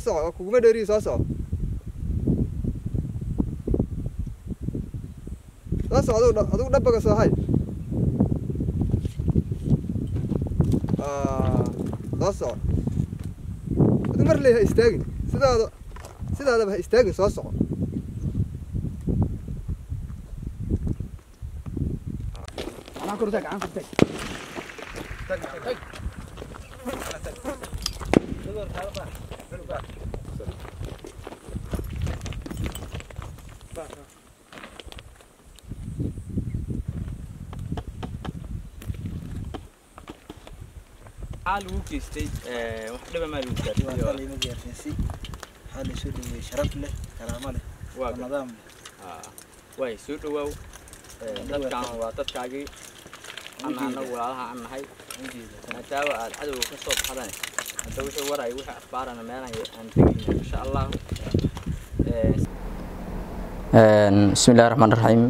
soo kuma dheeri soo adigu dhabaga soo hay soo adigu mar leeyahay istaagin sidaadaba ha istaagin soo soco أنا كرتك عن كرتك تك عالو كيستي وحده ما لوجد والله ما جرسي هذا شو اللي شرف له كلام له ونظام واي سو دواو dadkan waa dadkaagii ana walaalaha aan nahay maadaama aad cadow ka soo baxdaan hadda wixii waray wixii akhbaarana meelaha aan tagayna insha Allah bismillaahir rahmaanir rahiim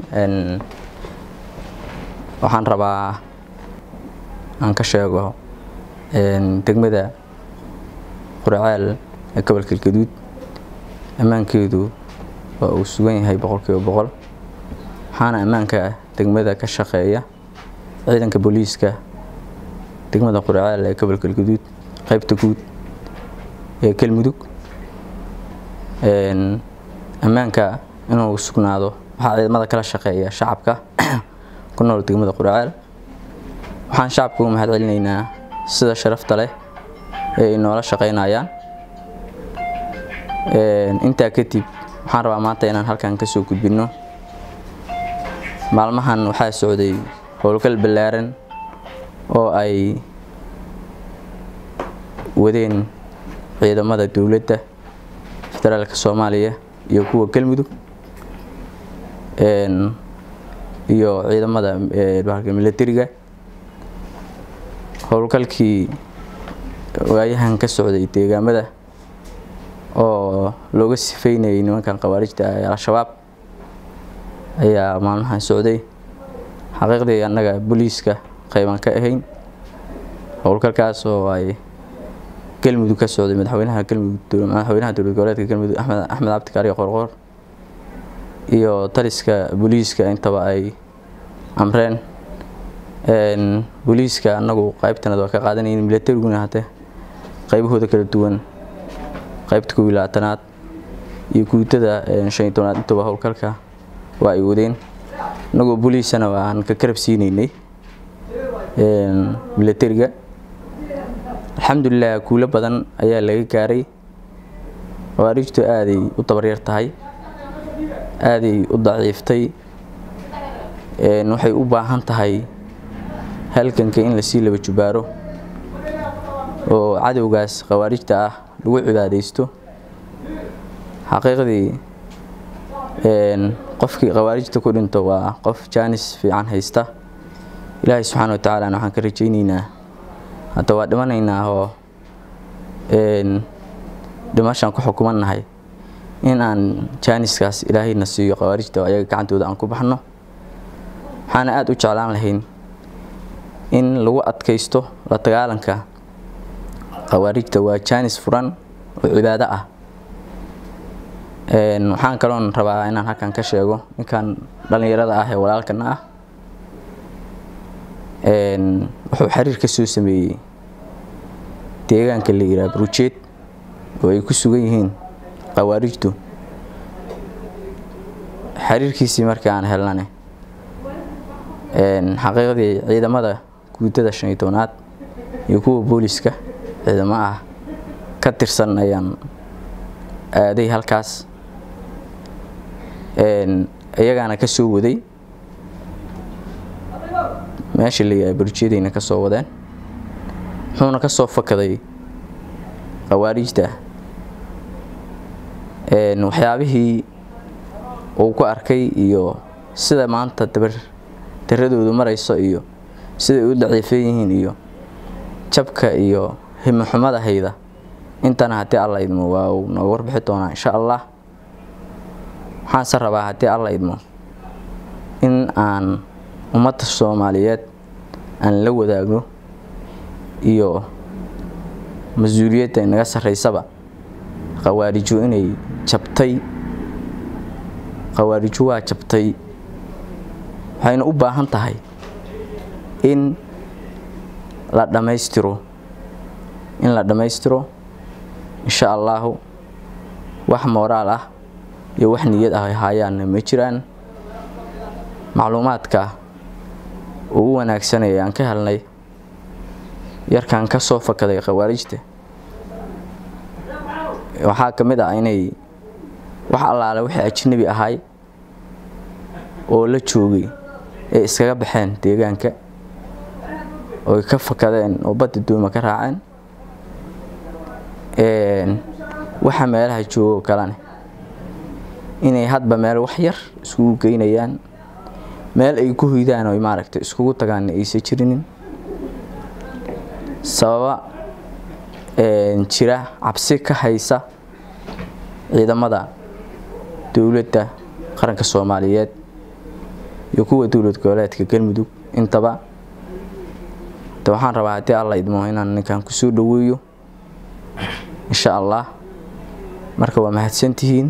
waxaan rabaa aan ka sheego degmada Quraceel ee gobolka Galgaduud amaankeedu waa uu sugan yahay 100% waxaana amaanka degmada ka shaqeeya ciidanka booliiska degmada Quraceel ee gobolka Galgaduud qaybta guud ee Galmudug amaanka inuu sugnaado waxa ciidamada kala shaqeeya shacabka ku nool degmada Quraceel waxaan shacabku u mahadcelinaynaa sida sharafta leh ee inoola shaqeynayaan inta kadib waxaan rabaa maanta inaan halkan ka soo gudbino maalmahan waxaa socday howlgal ballaaran oo ay wadeen ciidamada dawladda federaalka Soomaaliya iyo kuwa Galmudug iyo ciidamada militariga howlgalkii waayahan ka socday deegaamada oo looga sifeynayay nimankan khawaarijta ah al-shabaab ayaa maalmahan socday xaqiiqdii annaga booliiska qayban ka ahayn howlgalkaas oo ay Galmudug ka socday madaxweynaha dowlad goboleedka Galmudug Axmed Cabdi Kaari Qorqor iyo taliska booliiska intaba ay amreen booliiska annagu qaybtana waa ka qaadanayeen militariguna hata qaybahooda kala duwan qaybta 12aad iyo guutada 15aad intaba howlgalka waa ay wadeen anagoo booliisana waan ka karab siineynay militariga alxamdulillah kuula badan ayaa laga gaaray khawaarijtu aaday u tabaryar tahay aaday u daciiftay waxay u baahan tahay halkanka in la sii laba jubaaro oo cadowgaas khawaarijta ah lagu cibaadeysto xaqiiqdii qofkii khawaarijta ku dhinto waa qof jaanis fiican haysta ilaahay subxaanahu wa ta'aala waxaan ka rajaynaynaa hadda waa dhimanaynaa oo dhimashan ku xukumanahay in aan jaaniskaas ilaahayna siiyo khawaarijta ayaga gacantooda aan ku baxno waxaan aad u jeclaan lahayn in lagu adkaysto la dagaalanka khawaarijta waa jaanis furan oo cibaado ah waxaan kaloon rabaa inaan halkan ka sheego ninkan dhalinyarada ah ee walaalkana ah wuxuu xiriir ka soo sameeyay deegaanka la yiraahdo Brujeed oo ay ku sugan yihiin khawaarijtu xiriirkiisii markii aan helnane xaqiiqdii ciidamada guutada 15aad iyo kuwa booliiska ciidamada ka tirsan ayaan aaday halkaas iyagana ka soo waday meesha la yiraahdo Brujeedina ka soo wadeen wuxuuna ka soo fakaday khawaarijta waxyaabihii uu ku arkay iyo sida maanta taradoodu marayso iyo sida ay u daciifeen yihiin iyo jabka iyo himxumada hayda intana hadii Allah idmo waa uu noo warbixi doonaa insha Allah waxaan rabaa hadii Allah idmo in aan ummadda Soomaaliyeed aan la wadaagno iyo mas-uuliyadda inaga sarreysaba qawaarijo inay jabtay. qawaarijo waa jabtay, waxayna u baahan tahay in la dhammaystiro insha allahu. wax moraal ah iyo wax niyad ah ay hayaan ma jiraan. macluumaadka ugu wanaagsan ee aan ka helnay yarkan ka soo fakaday khawaarijta waxaa ka mid ah inay wax allaale wixii ajnabi ahay oo la joogay ee iskaga baxeen deegaanka oo ka fakadeen oo badda duuma ka raaceen. waxa meelaha joogo kalane inay hadba meel wax yar iskugu geynayaan, meel ay ku hoydaan oo maaragtay iskugu tagaan aysan jirinin sababa jira cabsi ka haysa ciidamada dawladda qaranka Soomaaliyeed iyo kuwa dawlad goboleedka Galmudug intaba. waxaan rabaa hadii Allah idmo inaan ninkan ku soo dhaweeyo insha Allah. marka waa mahadsantihiin.